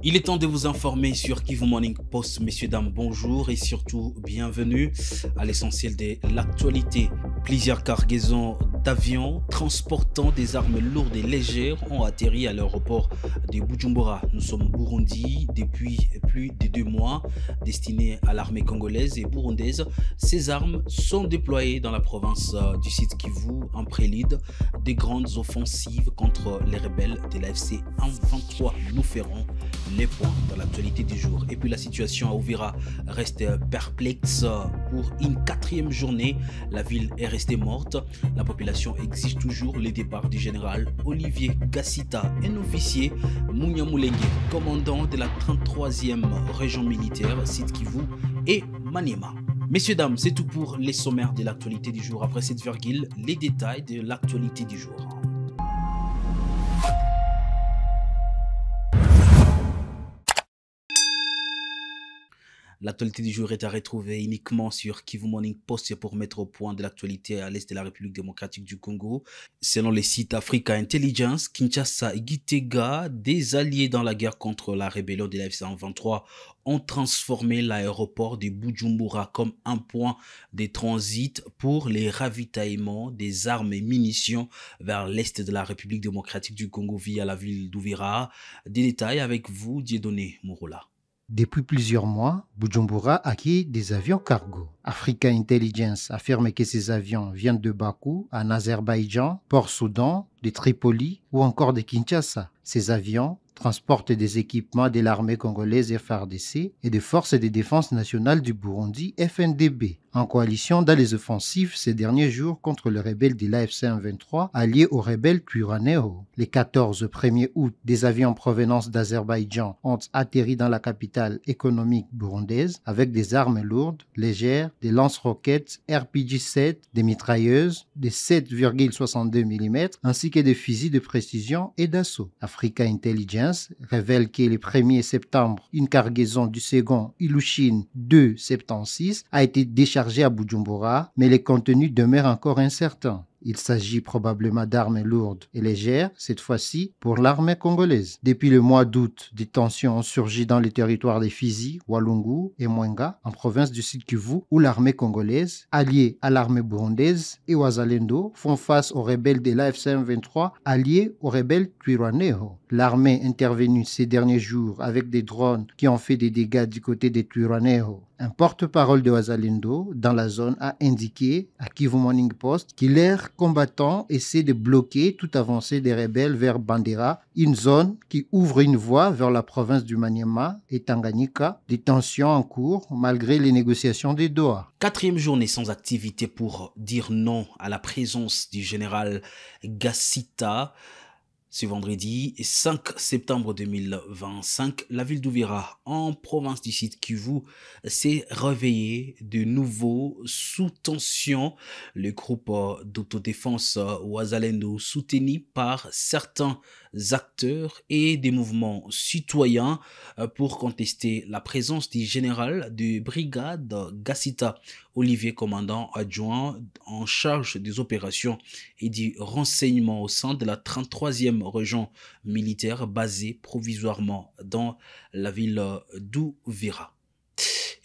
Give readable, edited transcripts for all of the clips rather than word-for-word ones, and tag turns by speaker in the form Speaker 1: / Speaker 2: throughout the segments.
Speaker 1: Il est temps de vous informer sur Kivu Morning Post, messieurs, dames, bonjour et surtout bienvenue à l'essentiel de l'actualité. Plusieurs cargaisons d'avions transportant des armes lourdes et légères ont atterri à l'aéroport de Bujumbura. Nous sommes au Burundi depuis plus de 2 mois, destinées à l'armée congolaise et burundaise. Ces armes sont déployées dans la province du Sud Kivu en prélude des grandes offensives contre les rebelles de l'AFC M23. Nous ferons les points dans l'actualité du jour. Et puis la situation à Uvira reste perplexe pour une 4e journée. La ville est restée morte. La population exige toujours le départ du général Olivier Gassita, un officier Mounia Moulengue, commandant de la 33e région militaire Sud Kivu et Maniema. Messieurs, dames, c'est tout pour les sommaires de l'actualité du jour. Après cette virgule, les détails de l'actualité du jour. L'actualité du jour est à retrouver uniquement sur Kivu Morning Post pour mettre au point de l'actualité à l'est de la République démocratique du Congo. Selon les sites Africa Intelligence, Kinshasa et Gitega, des alliés dans la guerre contre la rébellion de la FC23 ont transformé l'aéroport de Bujumbura comme un point de transit pour les ravitaillements des armes et munitions vers l'est de la République démocratique du Congo via la ville d'Uvira. Des détails avec vous, Dieudonné Mouroula.
Speaker 2: Depuis plusieurs mois, Bujumbura acquiert des avions cargo. Africa Intelligence affirme que ces avions viennent de Bakou, en Azerbaïdjan, Port-Soudan, de Tripoli ou encore de Kinshasa. Ces avions transportent des équipements de l'armée congolaise FARDC et des forces de défense nationale du Burundi FNDB, en coalition dans les offensives ces derniers jours contre le rebelle de l'AFC M23 allié au rebelle Twirwaneho. Les 14 1er août, des avions en provenance d'Azerbaïdjan ont atterri dans la capitale économique burundaise avec des armes lourdes, légères, des lance-roquettes RPG-7, des mitrailleuses, des 7,62 mm ainsi que des fusils de précision et d'assaut. Africa Intelligence révèle que le 1er septembre, une cargaison du second Ilyushin 276 a été déchargée à Bujumbura, mais les contenus demeurent encore incertains. Il s'agit probablement d'armes lourdes et légères, cette fois-ci pour l'armée congolaise. Depuis le mois d'août, des tensions ont surgi dans les territoires des Fizi, Walungu et Mwenga, en province du Sud Kivu, où l'armée congolaise, alliée à l'armée burundaise et Wazalendo, font face aux rebelles de l'AFC M23, alliés aux rebelles Twirwaneho. L'armée intervenue ces derniers jours avec des drones qui ont fait des dégâts du côté des Twirwaneho. Un porte-parole de Wazalendo dans la zone a indiqué à Kivu Morning Post que leurs combattants essaient de bloquer toute avancée des rebelles vers Bandera, une zone qui ouvre une voie vers la province du Maniema et Tanganyika. Des tensions en cours malgré les négociations de Doha.
Speaker 1: 4e journée sans activité pour dire non à la présence du général Gassita. Ce vendredi 5 septembre 2025, la ville d'Uvira, en province du Sud Kivu, s'est réveillée de nouveau sous tension. Le groupe d'autodéfense Wazalendo, soutenu par certains acteurs et des mouvements citoyens pour contester la présence du général de brigade Gassita, Olivier, commandant adjoint en charge des opérations et du renseignement au sein de la 33e région militaire basée provisoirement dans la ville d'Uvira.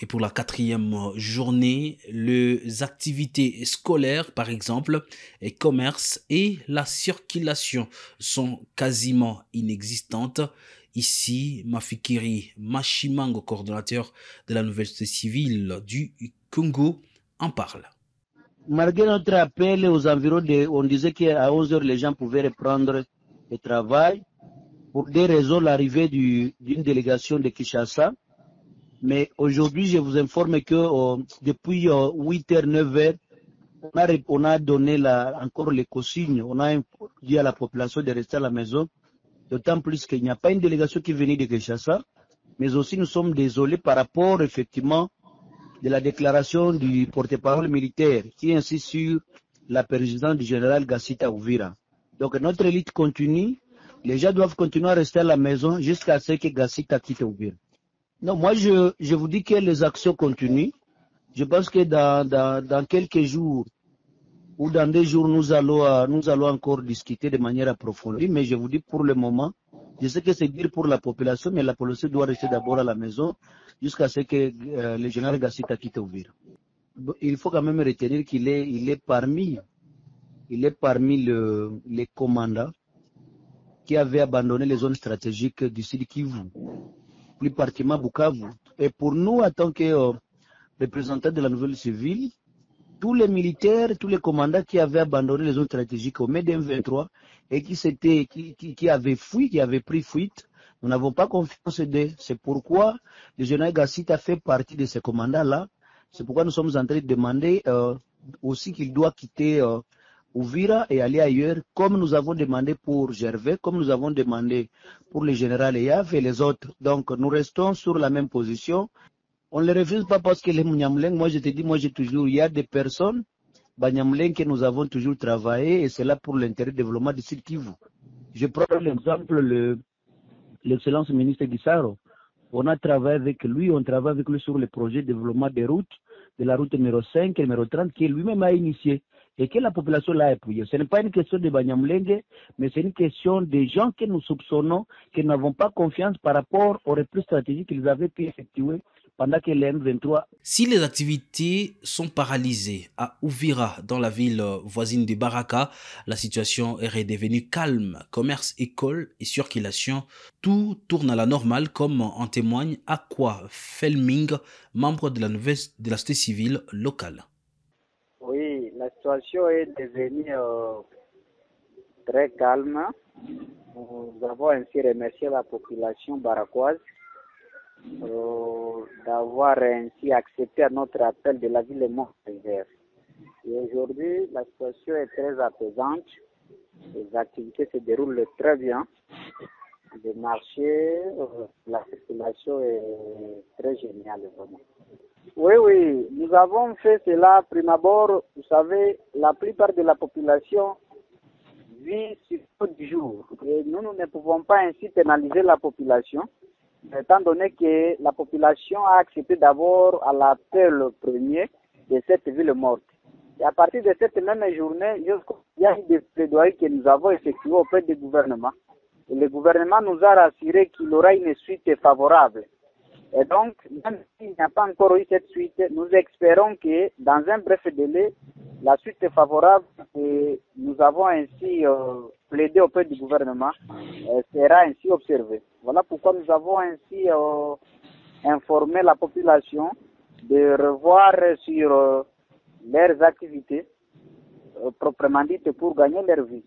Speaker 1: Et pour la 4e journée, les activités scolaires, par exemple, et commerce et la circulation sont quasiment inexistantes. Ici, Mafikiri Mashimango, coordonnateur de la nouvelle société civile du Congo, en parle.
Speaker 3: Malgré notre appel aux environs on disait qu'à 11h, les gens pouvaient reprendre le travail. Pour des raisons, l'arrivée d'une délégation de Kinshasa. Mais aujourd'hui, je vous informe que depuis 8h, 9h, on a donné encore les consignes. On a dit à la population de rester à la maison. D'autant plus qu'il n'y a pas une délégation qui venait de Kinshasa. Mais aussi, nous sommes désolés par rapport, effectivement, de la déclaration du porte-parole militaire qui insiste sur la présidence du général Gassita Uvira. Donc notre élite continue, les gens doivent continuer à rester à la maison jusqu'à ce que Gassita quitte Uvira. Non, moi je vous dis que les actions continuent. Je pense que dans quelques jours ou dans des jours, nous allons encore discuter de manière approfondie, mais je vous dis pour le moment, Je sais que c'est dur pour la population, mais la population doit rester d'abord à la maison jusqu'à ce que le général Gassita quitte Ouvira. Il faut quand même retenir qu'il est parmi les commandants qui avaient abandonné les zones stratégiques du Sud Kivu, plus particulièrement Bukavu. Et pour nous, en tant que représentants de la nouvelle civile, tous les militaires, tous les commandants qui avaient abandonné les zones stratégiques au mai 2023 et qui avaient fui, qui avaient pris fuite, nous n'avons pas confiance d'eux. C'est pourquoi le général Gassita fait partie de ces commandants-là. C'est pourquoi nous sommes en train de demander aussi qu'il doit quitter Ouvira et aller ailleurs, comme nous avons demandé pour Gervais, comme nous avons demandé pour le général Eyav et les autres. Donc nous restons sur la même position. On ne les refuse pas parce que les Nyamuleng, moi je te dis, il y a des personnes, Nyamuleng, que nous avons toujours travaillé et c'est là pour l'intérêt du développement du Sud Kivu. Je prends l'exemple, l'excellence ministre Guissaro. On a travaillé avec lui, on travaille avec lui sur le projet de développement des routes, de la route numéro 5 et numéro 30, qui lui-même a initié et que la population l'a appuyé. Ce n'est pas une question de Banyamulenge, mais c'est une question des gens que nous soupçonnons, que nous n'avons pas confiance par rapport aux repris stratégiques qu'ils avaient pu effectuer pendant que les M23.
Speaker 1: Si les activités sont paralysées à Ouvira, dans la ville voisine de Baraka, la situation est redevenue calme. Commerce, école et circulation, tout tourne à la normale, comme en témoigne Aqua Felming, membre de la société civile locale.
Speaker 4: Oui, la situation est devenue très calme. Nous avons ainsi remercié la population barakoise d'avoir ainsi accepté notre appel de la ville de Mont-Rivière. Et aujourd'hui, la situation est très apaisante. Les activités se déroulent très bien. Les marchés, la circulation est très géniale, vraiment. Oui, nous avons fait cela prime abord. Vous savez, la plupart de la population vit sur du jour. Et nous ne pouvons pas ainsi pénaliser la population, étant donné que la population a accepté d'abord à l'appel premier de cette ville morte. Et à partir de cette même journée, il y a eu des plaidoyers que nous avons effectués auprès du gouvernement. Et le gouvernement nous a rassuré qu'il aura une suite favorable. Et donc, même s'il n'y a pas encore eu cette suite, nous espérons que dans un bref délai, la suite est favorable et nous avons ainsi plaidé auprès du gouvernement sera ainsi observée. Voilà pourquoi nous avons ainsi informé la population de revoir sur leurs activités proprement dites pour gagner leur vie.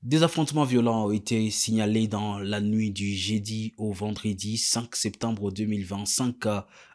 Speaker 1: Des affrontements violents ont été signalés dans la nuit du jeudi au vendredi 5 septembre 2025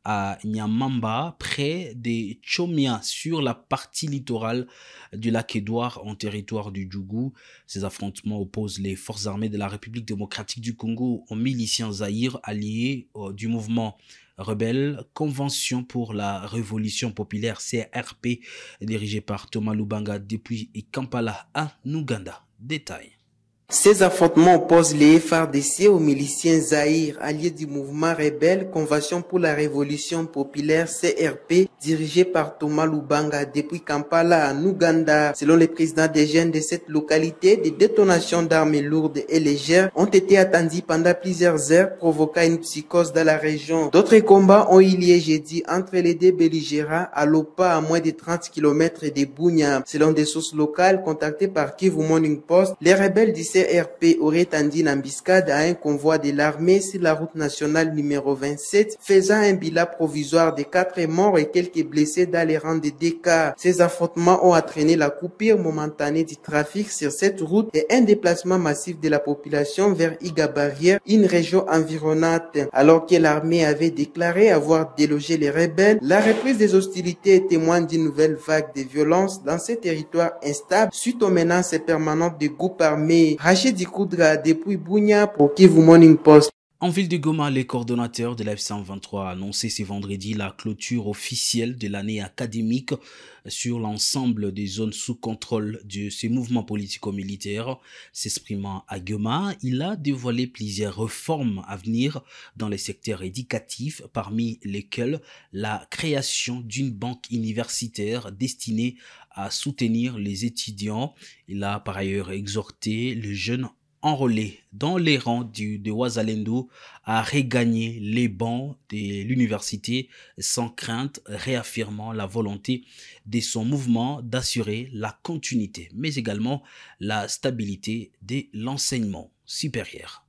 Speaker 1: à Nyamamba, près de Tchomia, sur la partie littorale du lac Édouard, en territoire du Djougou. Ces affrontements opposent les forces armées de la République démocratique du Congo aux miliciens Zaïre, alliés du mouvement rebelle Convention pour la Révolution populaire CRP, dirigé par Thomas Lubanga depuis Kampala à Ouganda. Détail.
Speaker 5: Ces affrontements opposent les FARDC aux miliciens Zaïre, alliés du mouvement rebelle Convention pour la Révolution populaire CRP, dirigé par Thomas Lubanga depuis Kampala en Ouganda. Selon les présidents des jeunes de cette localité, des détonations d'armes lourdes et légères ont été attendues pendant plusieurs heures, provoquant une psychose dans la région. D'autres combats ont eu lieu jeudi entre les deux belligérants à Lopa, à moins de 30 km de Bunia. Selon des sources locales contactées par Kivu Morning Post, les rebelles du CRP aurait tendu une embuscade à un convoi de l'armée sur la route nationale numéro 27, faisant un bilan provisoire de 4 morts et quelques blessés dans les rangs de 2 cas. Ces affrontements ont entraîné la coupure momentanée du trafic sur cette route et un déplacement massif de la population vers Iga-Barrière, une région environnante. Alors que l'armée avait déclaré avoir délogé les rebelles, la reprise des hostilités témoigne d'une nouvelle vague de violence dans ces territoires instables suite aux menaces permanentes des groupes armés. Rachid Dikoudra depuis Bunia pour Kivu Morning Post.
Speaker 1: En ville de Goma, les coordonnateurs de la F123 ont annoncé ce vendredi la clôture officielle de l'année académique sur l'ensemble des zones sous contrôle de ces mouvements politico-militaires. S'exprimant à Goma, il a dévoilé plusieurs réformes à venir dans les secteurs éducatifs, parmi lesquels la création d'une banque universitaire destinée à soutenir les étudiants. Il a par ailleurs exhorté les jeunes enrôlé dans les rangs de Wazalendo a regagné les bancs de l'université sans crainte, réaffirmant la volonté de son mouvement d'assurer la continuité, mais également la stabilité de l'enseignement supérieur.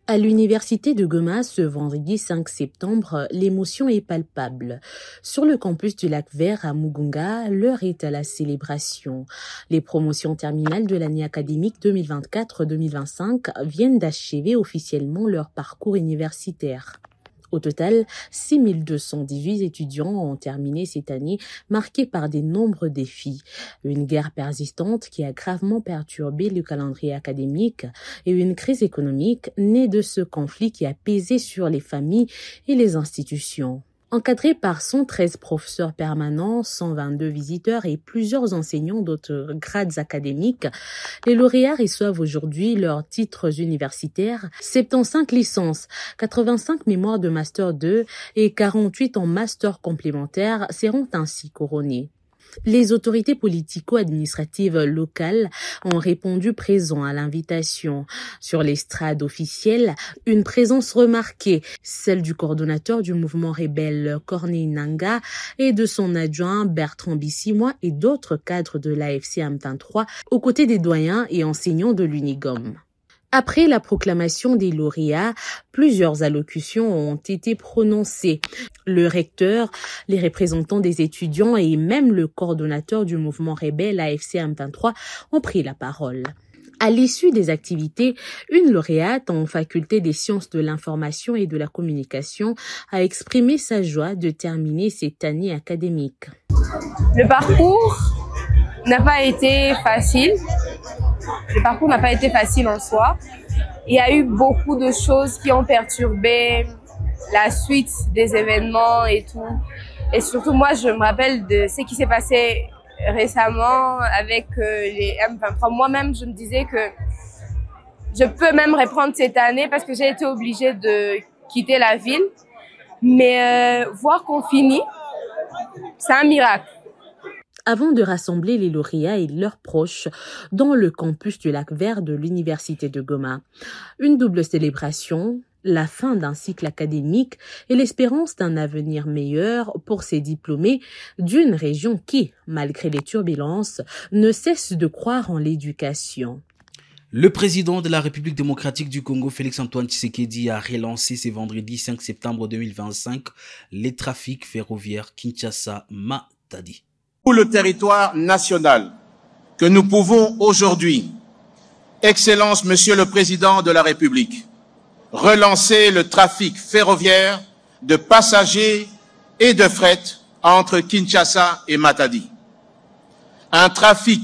Speaker 6: À l'université de Goma, ce vendredi 5 septembre, l'émotion est palpable. Sur le campus du Lac-Vert à Mugunga, l'heure est à la célébration. Les promotions terminales de l'année académique 2024-2025 viennent d'achever officiellement leur parcours universitaire. Au total, 6218 étudiants ont terminé cette année marquée par de nombreux défis. Une guerre persistante qui a gravement perturbé le calendrier académique et une crise économique née de ce conflit qui a pesé sur les familles et les institutions. Encadrés par 113 professeurs permanents, 122 visiteurs et plusieurs enseignants d'autres grades académiques, les lauréats reçoivent aujourd'hui leurs titres universitaires, 75 licences, 85 mémoires de Master 2 et 48 en Master complémentaire seront ainsi couronnés. Les autorités politico-administratives locales ont répondu présent à l'invitation. Sur l'estrade officielle, une présence remarquée, celle du coordonnateur du mouvement rebelle Corneille Nangaa et de son adjoint Bertrand Bissimois et d'autres cadres de l'AFC M23 aux côtés des doyens et enseignants de l'Unigom. Après la proclamation des lauréats, plusieurs allocutions ont été prononcées. Le recteur, les représentants des étudiants et même le coordonnateur du mouvement rebelle AFC M23 ont pris la parole. À l'issue des activités, une lauréate en faculté des sciences de l'information et de la communication a exprimé sa joie de terminer cette année académique.
Speaker 7: Le parcours n'a pas été facile. Le parcours n'a pas été facile en soi. Il y a eu beaucoup de choses qui ont perturbé la suite des événements et tout. Et surtout, moi, je me rappelle de ce qui s'est passé récemment avec les M23. Moi-même, je me disais que je peux même reprendre cette année parce que j'ai été obligée de quitter la ville. Mais voir qu'on finit, c'est un miracle.
Speaker 6: Avant de rassembler les lauréats et leurs proches dans le campus du Lac-Vert de l'université de Goma. Une double célébration, la fin d'un cycle académique et l'espérance d'un avenir meilleur pour ces diplômés d'une région qui, malgré les turbulences, ne cesse de croire en l'éducation.
Speaker 1: Le président de la République démocratique du Congo, Félix-Antoine Tshisekedi, a relancé ce vendredi 5 septembre 2025 les trafics ferroviaires Kinshasa-Matadi.
Speaker 8: Tout le territoire national que nous pouvons aujourd'hui, Excellence Monsieur le Président de la République, relancer le trafic ferroviaire de passagers et de fret entre Kinshasa et Matadi. Un trafic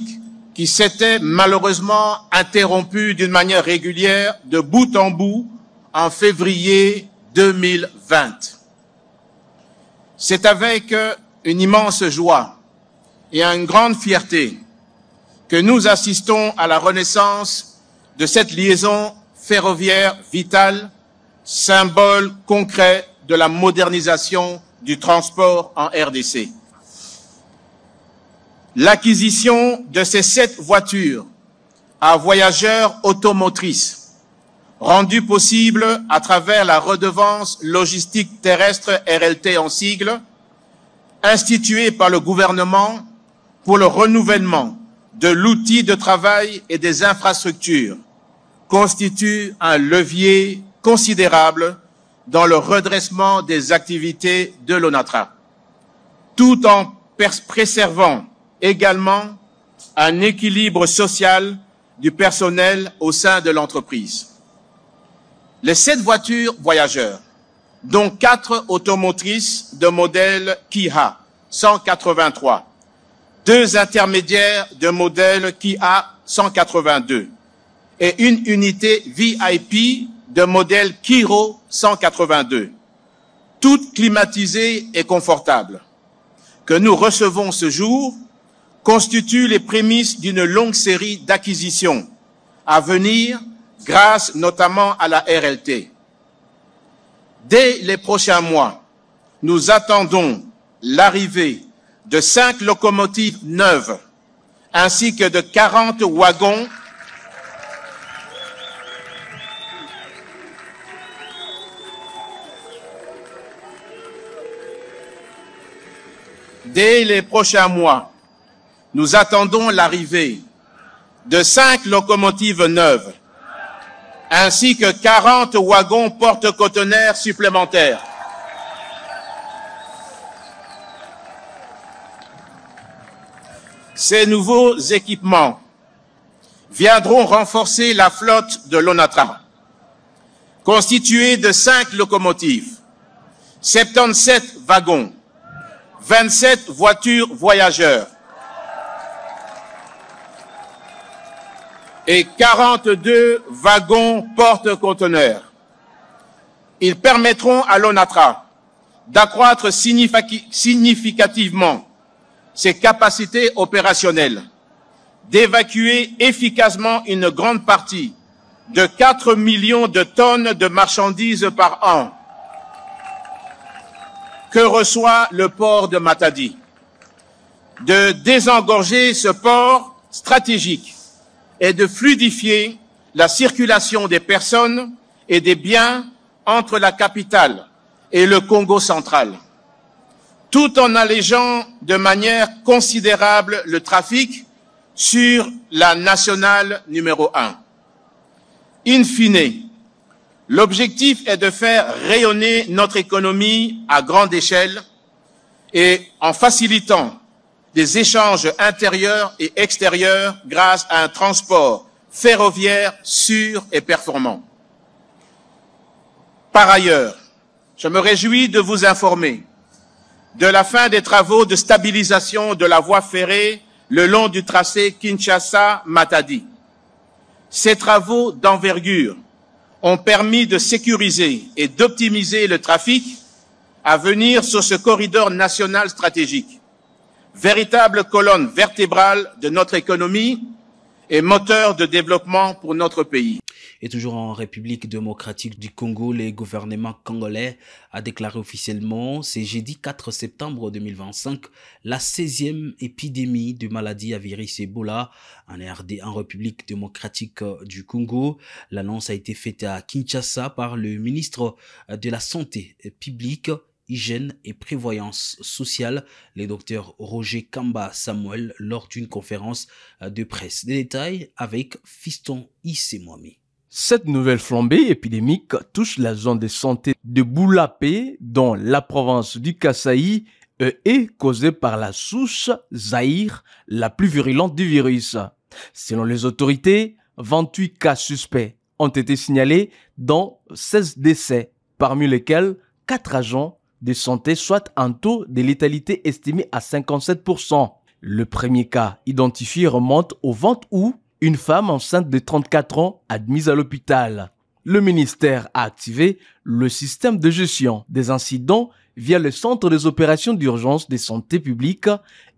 Speaker 8: qui s'était malheureusement interrompu d'une manière régulière de bout en bout en février 2020. C'est avec une immense joie et une grande fierté que nous assistons à la renaissance de cette liaison ferroviaire vitale, symbole concret de la modernisation du transport en RDC. L'acquisition de ces 7 voitures à voyageurs automotrices, rendue possible à travers la redevance logistique terrestre RLT en sigle, instituée par le gouvernement pour le renouvellement de l'outil de travail et des infrastructures, constitue un levier considérable dans le redressement des activités de l'ONATRA, tout en préservant également un équilibre social du personnel au sein de l'entreprise. Les 7 voitures voyageurs, dont 4 automotrices de modèle Kia 183, 2 intermédiaires de modèle Kia 182 et une unité VIP de modèle Kiro 182, toutes climatisées et confortables, que nous recevons ce jour, constituent les prémices d'une longue série d'acquisitions à venir grâce notamment à la RLT. Dès les prochains mois, nous attendons l'arrivée de 5 locomotives neuves ainsi que de 40 wagons Dès les prochains mois, nous attendons l'arrivée de 5 locomotives neuves, ainsi que 40 wagons porte-conteneurs supplémentaires. Ces nouveaux équipements viendront renforcer la flotte de l'ONATRA, constituée de 5 locomotives, 77 wagons, 27 voitures voyageurs et 42 wagons porte-conteneurs. Ils permettront à l'ONATRA d'accroître significativement ses capacités opérationnelles, d'évacuer efficacement une grande partie de 4 millions de tonnes de marchandises par an que reçoit le port de Matadi, de désengorger ce port stratégique et de fluidifier la circulation des personnes et des biens entre la capitale et le Congo central, tout en allégeant de manière considérable le trafic sur la nationale numéro 1. In fine, l'objectif est de faire rayonner notre économie à grande échelle et en facilitant des échanges intérieurs et extérieurs grâce à un transport ferroviaire sûr et performant. Par ailleurs, je me réjouis de vous informer de la fin des travaux de stabilisation de la voie ferrée le long du tracé Kinshasa-Matadi. Ces travaux d'envergure ont permis de sécuriser et d'optimiser le trafic à venir sur ce corridor national stratégique, véritable colonne vertébrale de notre économie et moteur de développement pour notre pays.
Speaker 1: Et toujours en République démocratique du Congo, le gouvernement congolais a déclaré officiellement, c'est jeudi 4 septembre 2025, la 16e épidémie de maladie à virus Ebola en RD, en République démocratique du Congo. L'annonce a été faite à Kinshasa par le ministre de la Santé publique, Hygiène et Prévoyance sociale, le docteur Roger Kamba Samuel, lors d'une conférence de presse. Des détails avec Fiston Issemwami.
Speaker 9: Cette nouvelle flambée épidémique touche la zone de santé de Boulapé, dans la province du Kasaï, et est causée par la souche Zaïre, la plus virulente du virus. Selon les autorités, 28 cas suspects ont été signalés, dont 16 décès, parmi lesquels 4 agents de santé, soit un taux de létalité estimé à 57%. Le premier cas identifié remonte au 20 août, une femme enceinte de 34 ans admise à l'hôpital. Le ministère a activé le système de gestion des incidents via le centre des opérations d'urgence de santé publique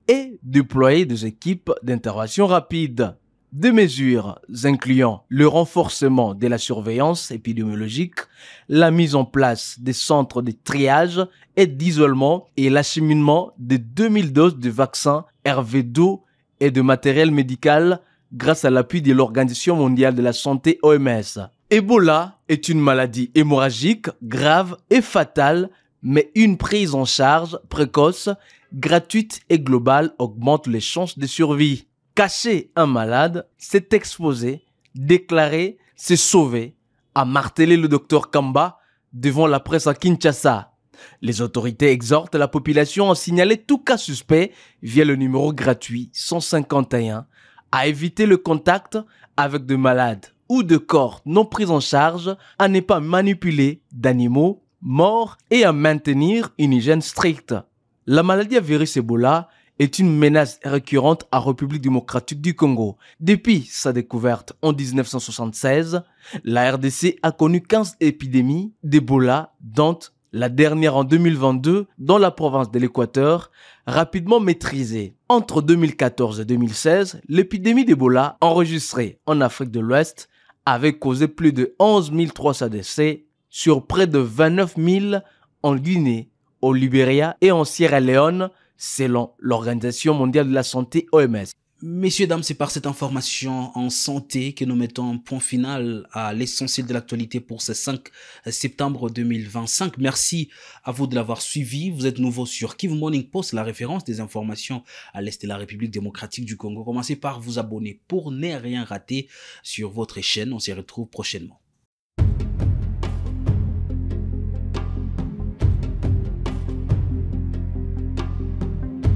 Speaker 9: et déployé des équipes d'intervention rapide. Des mesures incluant le renforcement de la surveillance épidémiologique, la mise en place des centres de triage et d'isolement et l'acheminement de 2000 doses de vaccins RV2 et de matériel médical grâce à l'appui de l'Organisation mondiale de la santé OMS. Ebola est une maladie hémorragique, grave et fatale, mais une prise en charge précoce, gratuite et globale augmente les chances de survie. Cacher un malade, c'est exposer, déclarer, c'est sauver, a martelé le docteur Kamba devant la presse à Kinshasa. Les autorités exhortent la population à signaler tout cas suspect via le numéro gratuit 151, à éviter le contact avec de malades ou de corps non pris en charge, à ne pas manipuler d'animaux morts et à maintenir une hygiène stricte. La maladie à virus Ebola est une menace récurrente en République démocratique du Congo. Depuis sa découverte en 1976, la RDC a connu 15 épidémies d'Ebola, dont la dernière en 2022 dans la province de l'Équateur, rapidement maîtrisée. Entre 2014 et 2016, l'épidémie d'Ebola enregistrée en Afrique de l'Ouest avait causé plus de 11 300 décès sur près de 29 000 en Guinée, au Libéria et en Sierra Leone, selon l'Organisation mondiale de la santé OMS.
Speaker 1: Messieurs, dames, c'est par cette information en santé que nous mettons un point final à l'essentiel de l'actualité pour ce 5 septembre 2025. Merci à vous de l'avoir suivi. Vous êtes nouveau sur Kivu Morning Post, la référence des informations à l'Est de la République démocratique du Congo. Commencez par vous abonner pour ne rien rater sur votre chaîne. On se retrouve prochainement.